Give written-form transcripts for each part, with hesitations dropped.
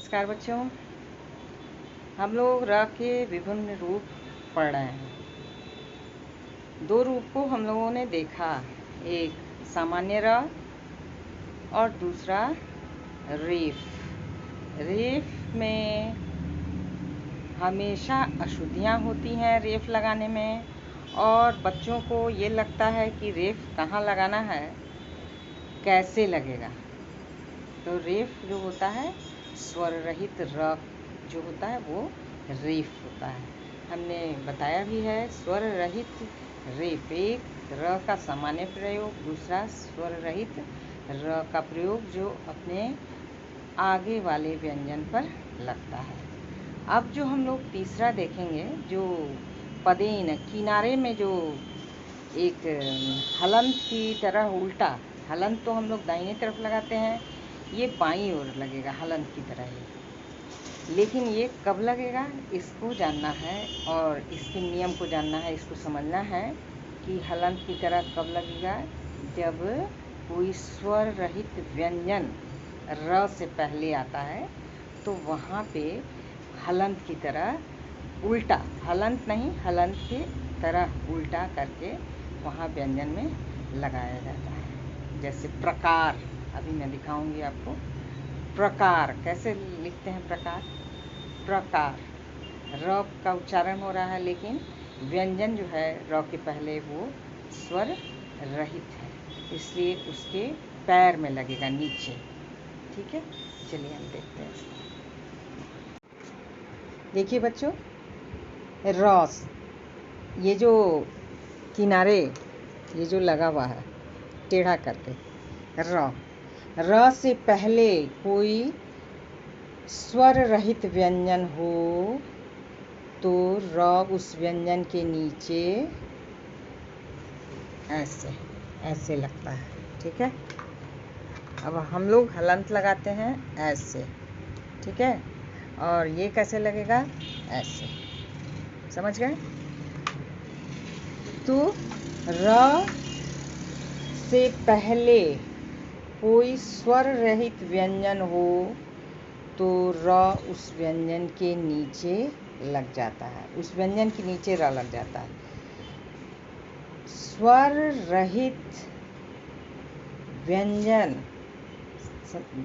नमस्कार बच्चों, हम लोग र के विभिन्न रूप पढ़ रहे हैं। दो रूप को हम लोगों ने देखा, एक सामान्य र और दूसरा रेफ। रेफ में हमेशा अशुद्धियाँ होती हैं रेफ लगाने में, और बच्चों को ये लगता है कि रेफ कहाँ लगाना है, कैसे लगेगा। तो रेफ जो होता है स्वर रहित र जो होता है वो रेफ होता है। हमने बताया भी है स्वर रहित रेफ, एक र का सामान्य प्रयोग, दूसरा स्वर रहित र का प्रयोग जो अपने आगे वाले व्यंजन पर लगता है। अब जो हम लोग तीसरा देखेंगे, जो पदेन किनारे में जो एक हलंत की तरह उल्टा, हलंत तो हम लोग दाहिने तरफ लगाते हैं, ये बाईं ओर लगेगा हलंत की तरह ही। लेकिन ये कब लगेगा इसको जानना है, और इसके नियम को जानना है, इसको समझना है कि हलंत की तरह कब लगेगा। जब कोई स्वर रहित व्यंजन र से पहले आता है तो वहाँ पे हलंत की तरह उल्टा, हलंत नहीं हलंत की तरह उल्टा करके वहाँ व्यंजन में लगाया जाता है। जैसे प्रकार, अभी मैं दिखाऊंगी आपको। प्रकार कैसे लिखते हैं, प्रकार प्रकार र का उच्चारण हो रहा है, लेकिन व्यंजन जो है र के पहले वो स्वर रहित है, इसलिए उसके पैर में लगेगा नीचे। ठीक है, चलिए हम देखते हैं इसको। देखिए बच्चों, रॉस, ये जो किनारे ये जो लगा हुआ है टेढ़ा करके, र से पहले कोई स्वर रहित व्यंजन हो तो र उस व्यंजन के नीचे ऐसे ऐसे लगता है। ठीक है, अब हम लोग हलंत लगाते हैं ऐसे, ठीक है, और ये कैसे लगेगा, ऐसे। समझ गए? तो र से पहले कोई स्वर रहित व्यंजन हो तो र उस व्यंजन के नीचे लग जाता है, उस व्यंजन के नीचे र लग जाता है। स्वर रहित व्यंजन,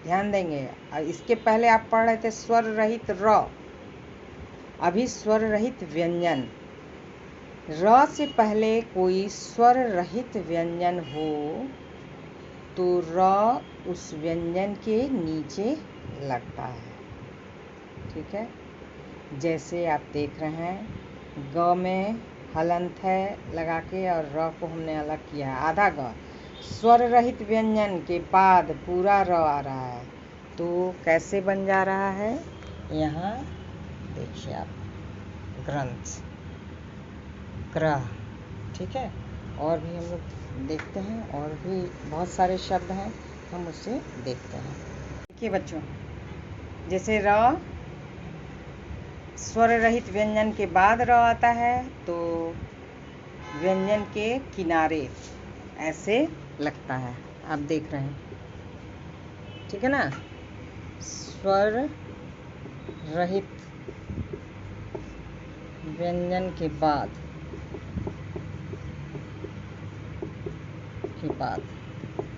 ध्यान देंगे, इसके पहले आप पढ़ रहे थे स्वर रहित र, अभी स्वर रहित व्यंजन। र से पहले कोई स्वर रहित व्यंजन हो तो र उस व्यंजन के नीचे लगता है। ठीक है, जैसे आप देख रहे हैं ग में हलंत है लगा के, और र को हमने अलग किया है, आधा ग। स्वर रहित व्यंजन के बाद पूरा र आ रहा है, तो कैसे बन जा रहा है, यहाँ देखिए आप, ग्रंथ, ग्रह। ठीक है, और भी हम लोग देखते हैं, और भी बहुत सारे शब्द हैं, हम उससे देखते हैं। देखिए बच्चों, जैसे र स्वर रहित व्यंजन के बाद र आता है तो व्यंजन के किनारे ऐसे लगता है, आप देख रहे हैं। ठीक है ना, स्वर रहित व्यंजन के बाद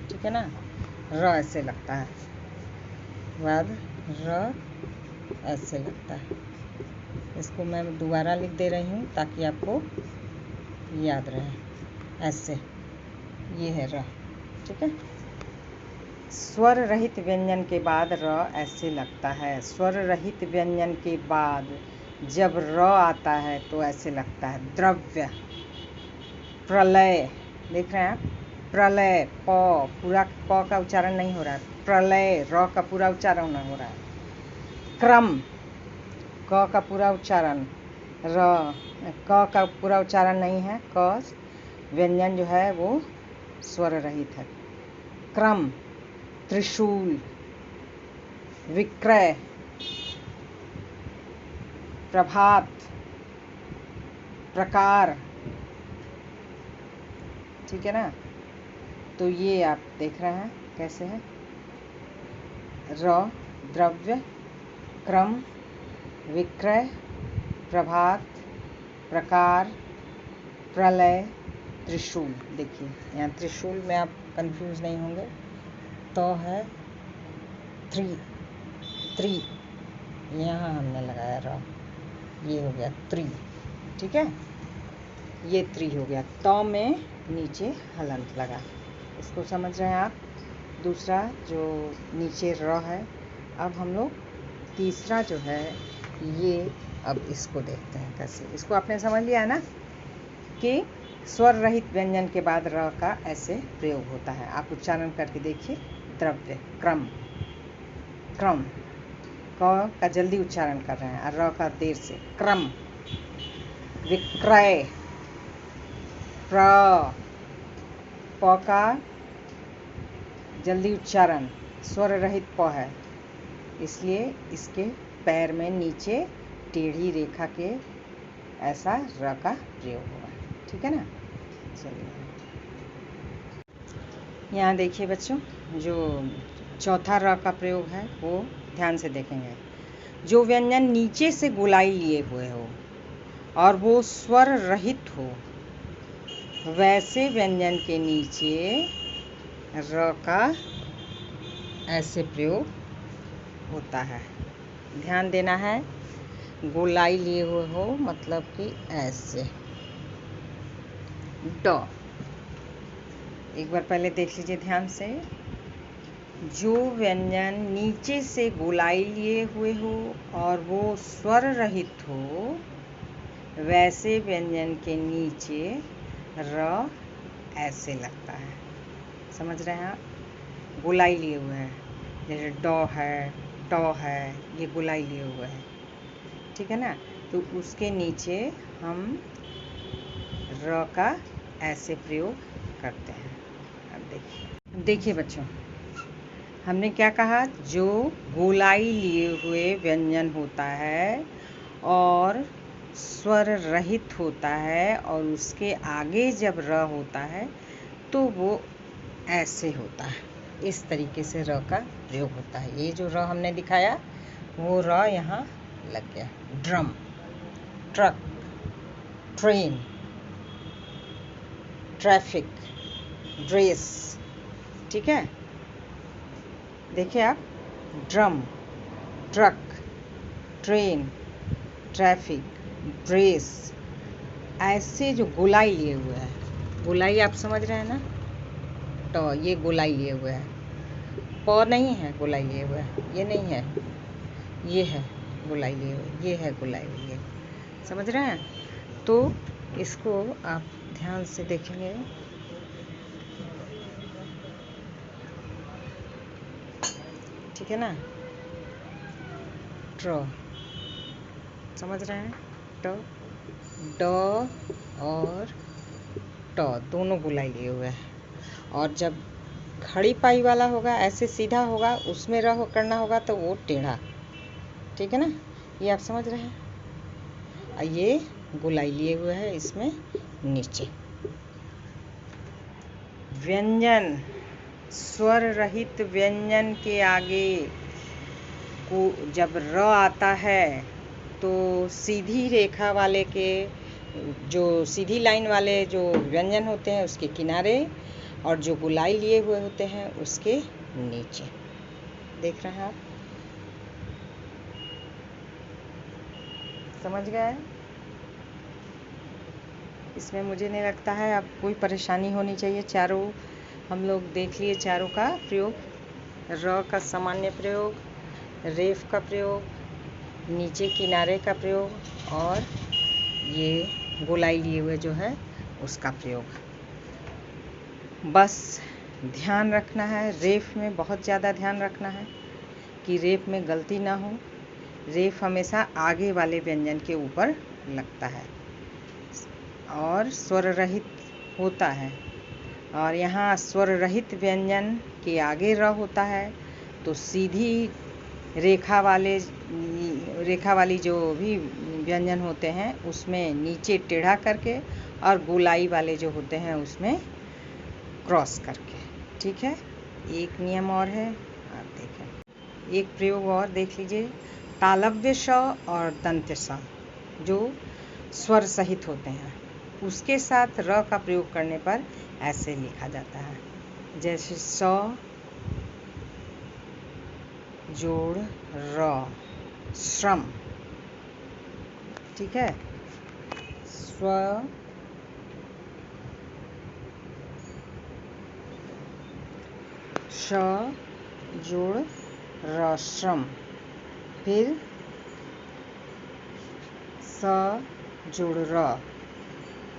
ठीक है ना, र ऐसे लगता है, बाद र ऐसे लगता है। इसको मैं दोबारा लिख दे रही हूँ ताकि आपको याद रहे, ऐसे, ये है र। ठीक है, स्वर रहित व्यंजन के बाद र ऐसे लगता है। स्वर रहित व्यंजन के बाद जब र आता है तो ऐसे लगता है। द्रव्य, प्रलय, देख रहे हैं आप, प्रलय, प पूरा प का उच्चारण नहीं हो रहा है, प्रलय र का पूरा उच्चारण हो रहा है। क्रम, क का पूरा उच्चारण, र क का पूरा उच्चारण नहीं है, क व्यंजन जो है वो स्वर रहित है। क्रम, त्रिशूल, विक्रय, प्रभात, प्रकार। ठीक है ना, तो ये आप देख रहे हैं कैसे है। र द्रव्य, क्रम, विक्रय, प्रभात, प्रकार, प्रलय, त्रिशूल। देखिए यहाँ त्रिशूल में आप कंफ्यूज नहीं होंगे। तो है त्रि, यहाँ हमने लगाया र, ये हो गया त्रि, ठीक है, ये त्रि हो गया। तो में नीचे हलंत लगा, इसको समझ रहे हैं आप। दूसरा जो नीचे र है, अब हम लोग तीसरा जो है ये, अब इसको देखते हैं कैसे। इसको आपने समझ लिया है ना कि स्वर रहित व्यंजन के बाद र का ऐसे प्रयोग होता है। आप उच्चारण करके देखिए। द्रव्य, क्रम, क्रम, क का जल्दी उच्चारण कर रहे हैं और र का देर से। क्रम, विक्रय, प का जल्दी उच्चारण, स्वर रहित प है, इसलिए इसके पैर में नीचे टेढ़ी रेखा के ऐसा र का प्रयोग होगा, ठीक है ना। चलिए यहाँ देखिए बच्चों, जो चौथा र का प्रयोग है वो ध्यान से देखेंगे। जो व्यंजन नीचे से गोलाई लिए हुए हो और वो स्वर रहित हो, वैसे व्यंजन के नीचे र का ऐसे प्रयोग होता है। ध्यान देना है, गोलाई लिए हुए हो मतलब कि ऐसे। ड, एक बार पहले देख लीजिए ध्यान से। जो व्यंजन नीचे से गोलाई लिए हुए हो और वो स्वर रहित हो, वैसे व्यंजन के नीचे र ऐसे लगता है। समझ रहे हैं आप। गोलाई लिए हुए हैं, जैसे ड है, ट है, ये गोलाई लिए हुए हैं, ठीक है ना। तो उसके नीचे हम र का ऐसे प्रयोग करते हैं। अब देखिए बच्चों, हमने क्या कहा, जो गोलाई लिए हुए व्यंजन होता है और स्वर रहित होता है और उसके आगे जब र होता है तो वो ऐसे होता है। इस तरीके से र का प्रयोग होता है। ये जो र हमने दिखाया वो र यहाँ लग गया। Drum, truck, train, traffic, dress, ठीक है। देखिए आप, drum, truck, train, traffic, dress, ऐसे जो गोलाई लिए हुए हैं, गोलाई आप समझ रहे हैं ना। तो ये गोलाई लिए हुए हैं, प नहीं है गोलाई लिए हुए हैं, ये नहीं है, ये है गोलाई लिए हुए, ये है गोलाई लिए, समझ रहे हैं। तो इसको आप ध्यान से देखेंगे। ठीक है ना। ट्र, समझ रहे हैं। ट, ड और ट दोनों गोलाई लिए हुए हैं। और जब खड़ी पाई वाला होगा, ऐसे सीधा होगा, उसमें रह करना होगा तो वो टेढ़ा, ठीक है ना। ये आप समझ रहे हैं। और ये गोलाई लिए हुए है इसमें नीचे। व्यंजन, स्वर रहित व्यंजन के आगे को जब र आता है तो सीधी रेखा वाले के, जो सीधी लाइन वाले जो व्यंजन होते हैं उसके किनारे, और जो गोलाई लिए हुए होते हैं उसके नीचे। देख रहे हैं आप, समझ गए। इसमें मुझे नहीं लगता है अब कोई परेशानी होनी चाहिए। चारों हम लोग देख लिए, चारों का प्रयोग। र का सामान्य प्रयोग, रेफ का प्रयोग, नीचे किनारे का प्रयोग, और ये गोलाई लिए हुए जो है उसका प्रयोग। बस ध्यान रखना है, रेफ में बहुत ज़्यादा ध्यान रखना है कि रेफ में गलती ना हो। रेफ हमेशा आगे वाले व्यंजन के ऊपर लगता है और स्वर रहित होता है। और यहाँ स्वर रहित व्यंजन के आगे र होता है तो सीधी रेखा वाली जो भी व्यंजन होते हैं उसमें नीचे टेढ़ा करके, और गोलाई वाले जो होते हैं उसमें क्रॉस करके, ठीक है। एक नियम और है, आप देखें, एक प्रयोग और देख लीजिए। तालव्य श और दंत्य स जो स्वर सहित होते हैं, उसके साथ र का प्रयोग करने पर ऐसे लिखा जाता है, जैसे स जोड़ र, श्रम। ठीक है, स्व श जोड़ र, श्रम। फिर स जोड़ र,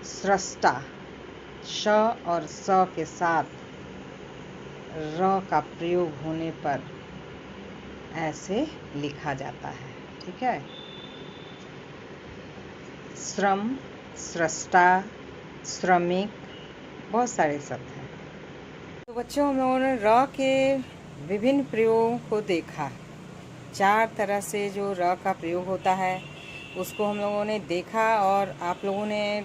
स्रष्टा। श और स के साथ र का प्रयोग होने पर ऐसे लिखा जाता है। ठीक है, श्रम, स्रष्टा, श्रमिक, बहुत सारे शब्द हैं। तो बच्चों, हम लोगों ने र के विभिन्न प्रयोगों को देखा। 4 तरह से जो र का प्रयोग होता है उसको हम लोगों ने देखा और आप लोगों ने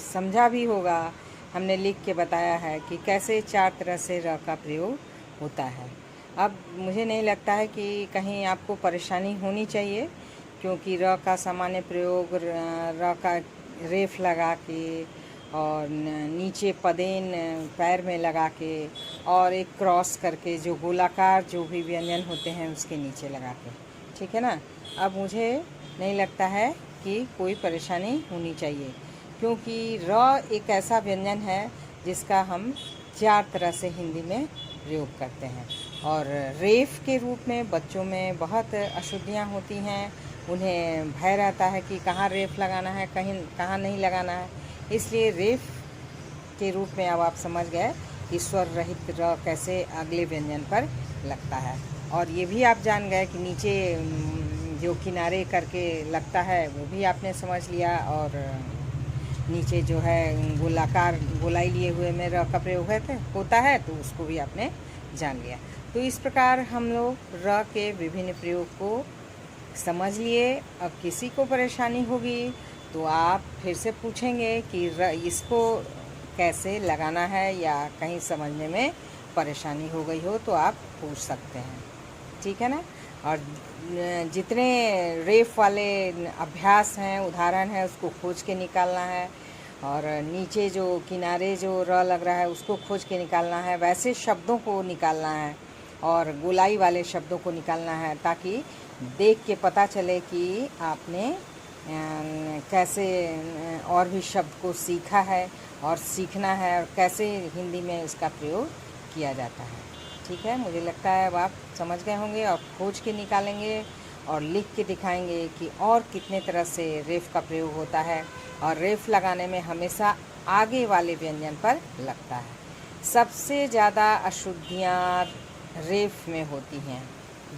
समझा भी होगा। हमने लिख के बताया है कि कैसे 4 तरह से र का प्रयोग होता है। अब मुझे नहीं लगता है कि कहीं आपको परेशानी होनी चाहिए, क्योंकि र का सामान्य प्रयोग र का रेफ लगा के और नीचे पदेन पैर में लगा के और एक क्रॉस करके जो गोलाकार जो भी व्यंजन होते हैं उसके नीचे लगा के, ठीक है ना। अब मुझे नहीं लगता है कि कोई परेशानी होनी चाहिए, क्योंकि र एक ऐसा व्यंजन है जिसका हम 4 तरह से हिंदी में प्रयोग करते हैं। और रेफ के रूप में बच्चों में बहुत अशुद्धियाँ होती हैं, उन्हें भय रहता है कि कहाँ रेफ लगाना है, कहीं कहाँ नहीं लगाना है। इसलिए रेफ के रूप में अब आप समझ गए कि स्वर रहित र कैसे अगले व्यंजन पर लगता है। और ये भी आप जान गए कि नीचे जो किनारे करके लगता है वो भी आपने समझ लिया, और नीचे जो है गोलाकार गोलाई लिए हुए में र का प्रयोग होता है तो उसको भी आपने जान लिया। तो इस प्रकार हम लोग र के विभिन्न प्रयोग को समझ लिए। अब किसी को परेशानी होगी तो आप फिर से पूछेंगे कि इसको कैसे लगाना है, या कहीं समझने में परेशानी हो गई हो तो आप पूछ सकते हैं। ठीक है ना। और जितने रेफ वाले अभ्यास हैं, उदाहरण है, उसको खोज के निकालना है, और नीचे जो किनारे जो र लग रहा है उसको खोज के निकालना है। वैसे शब्दों को निकालना है और गोलाई वाले शब्दों को निकालना है, ताकि देख के पता चले कि आपने कैसे और भी शब्द को सीखा है और सीखना है, और कैसे हिंदी में इसका प्रयोग किया जाता है। ठीक है, मुझे लगता है अब आप समझ गए होंगे और खोज के निकालेंगे और लिख के दिखाएंगे कि और कितने तरह से रेफ का प्रयोग होता है। और रेफ लगाने में हमेशा आगे वाले व्यंजन पर लगता है। सबसे ज़्यादा अशुद्धियाँ रेफ में होती हैं,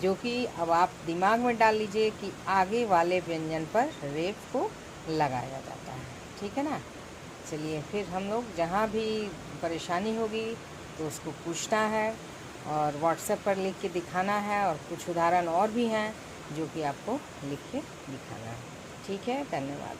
जो कि अब आप दिमाग में डाल लीजिए कि आगे वाले व्यंजन पर रेफ को लगाया जाता है। ठीक है ना। चलिए, फिर हम लोग जहाँ भी परेशानी होगी तो उसको पूछना है और व्हाट्सएप पर लिख के दिखाना है, और कुछ उदाहरण और भी हैं जो कि आपको लिख के दिखाना है। ठीक है, धन्यवाद।